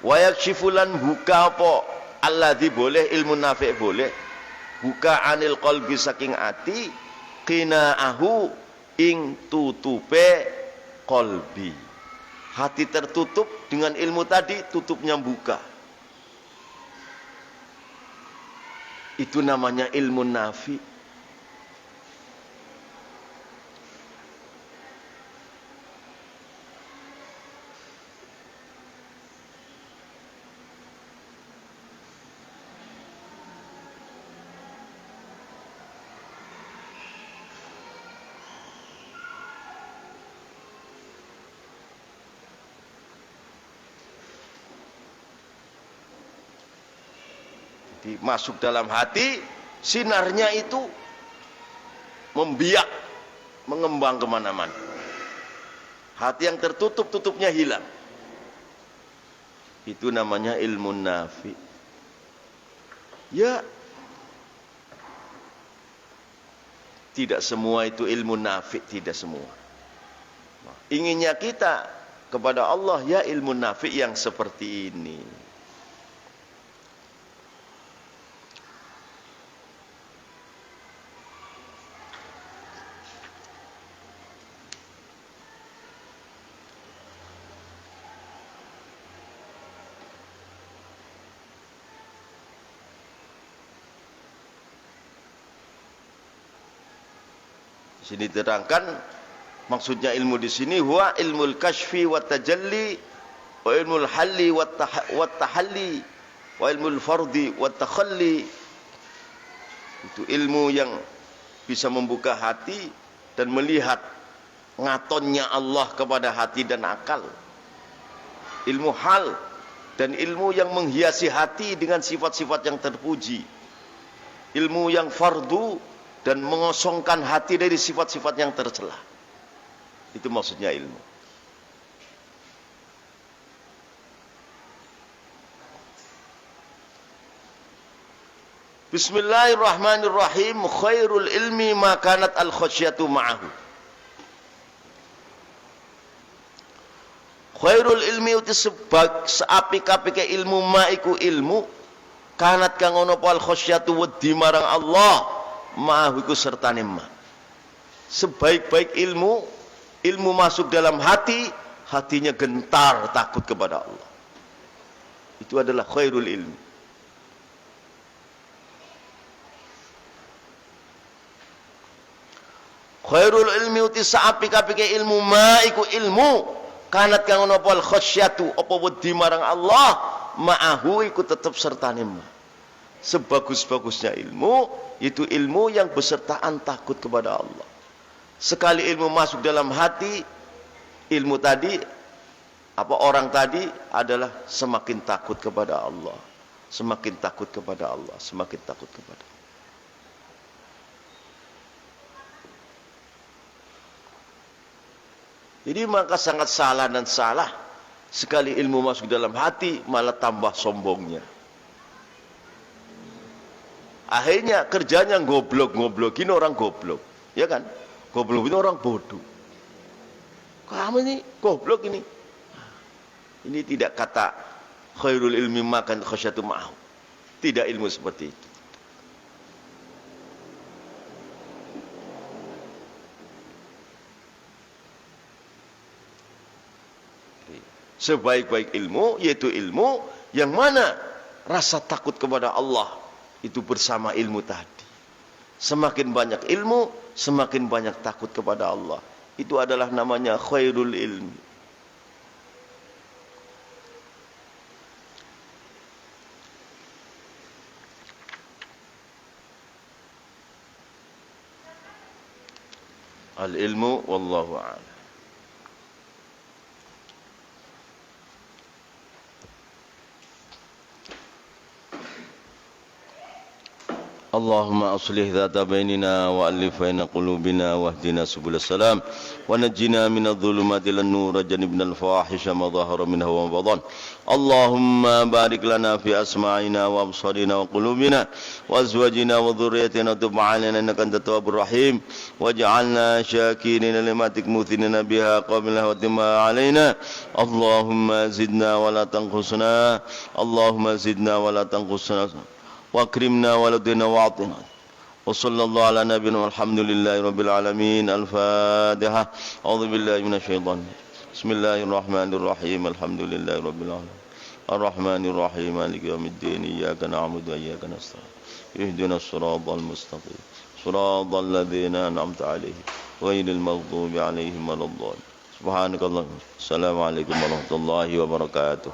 Wa yakshifulan buka apa alladzi boleh ilmu nafi' boleh buka anil qalbi saking ati qinaahu ing tutupe qalbi. Hati tertutup dengan ilmu tadi, tutupnya buka. Itu namanya ilmu nafi'. Masuk dalam hati, sinarnya itu membiak, mengembang kemana-mana. Hati yang tertutup, tutupnya hilang. Itu namanya ilmu nafi'. Ya, tidak semua itu ilmu nafi', tidak semua. Inginnya kita kepada Allah, ya ilmu nafi' yang seperti ini. Sini diterangkan maksudnya ilmu di sini huwa ilmul kashfi wa tajalli wa ilmul halli wa tahalli wa ilmul fardi wa takhalli. Itu ilmu yang bisa membuka hati dan melihat ngatonnya Allah kepada hati dan akal. Ilmu hal dan ilmu yang menghiasi hati dengan sifat-sifat yang terpuji. Ilmu yang fardu dan mengosongkan hati dari sifat-sifat yang tercela. Itu maksudnya ilmu. Bismillahirrahmanirrahim. Khairul ilmi ma kanat al khasyatu ma'ahu. Khairul ilmi uti seapik-apike ilmu ma'iku ilmu kanat kang ono al khasyatu wedi marang Allah. Ma'ahu sertane ma. Sebaik-baik ilmu, ilmu masuk dalam hati, hatinya gentar takut kepada Allah. Itu adalah khairul ilmi. Khairul ilmi uti saapika-pike ilmu maiku ilmu kanat kang ono apa khasyatu apa wedi marang Allah ma'ahu iku tetep sertane ma. Sebagus-bagusnya ilmu itu ilmu yang besertaan takut kepada Allah. Sekali ilmu masuk dalam hati, ilmu tadi apa orang tadi adalah semakin takut kepada Allah, semakin takut kepada Allah, semakin takut kepada Allah. Jadi maka sangat salah dan salah sekali ilmu masuk dalam hati malah tambah sombongnya. Akhirnya kerjanya ngoblokin orang goblok, ya kan? Goblokin orang bodoh. Kamu ini goblok ini. Ini tidak kata khairul ilmi makan khasyatu ma'ahu. Tidak ilmu seperti itu. Sebaik-baik ilmu yaitu ilmu yang mana rasa takut kepada Allah itu bersama ilmu tadi. Semakin banyak ilmu, semakin banyak takut kepada Allah. Itu adalah namanya khairul ilmi. Al-ilmu wallahu a'lam. Allahumma aslih dhata bainina wa alif baina qulubina wahdina subul salam wa najjina minadh dhulumati lan nur janibnal fawahisha ma dhahara minha wa batan. Allahumma barik lana fi asma'ina wa absarina wa qulubina wa azwajina wa dhurriyyatina tub 'alaina innaka antat tawwabur rahim waj'alna syakirina limatik muthinina biha qabla wa timma 'alaina. Allahumma zidna wa la tanqusna. Allahumma zidna wa la tanqusna. وأكرمنا ولدنا وأعطنا وصلى الله على نبينا والحمد لله رب العالمين. الفاتحة. أعوذ بالله من الشيطان. بسم الله الرحمن الرحيم. الحمد لله رب العالمين الرحمن الرحيم مالك يوم الدين إياك نعبد وإياك نستعين اهدنا الصراط المستقيم صراط الذين أنعمت عليهم غير المغضوب عليهم ولا الضالين. سبحانك اللهم. السلام عليكم ورحمة الله وبركاته.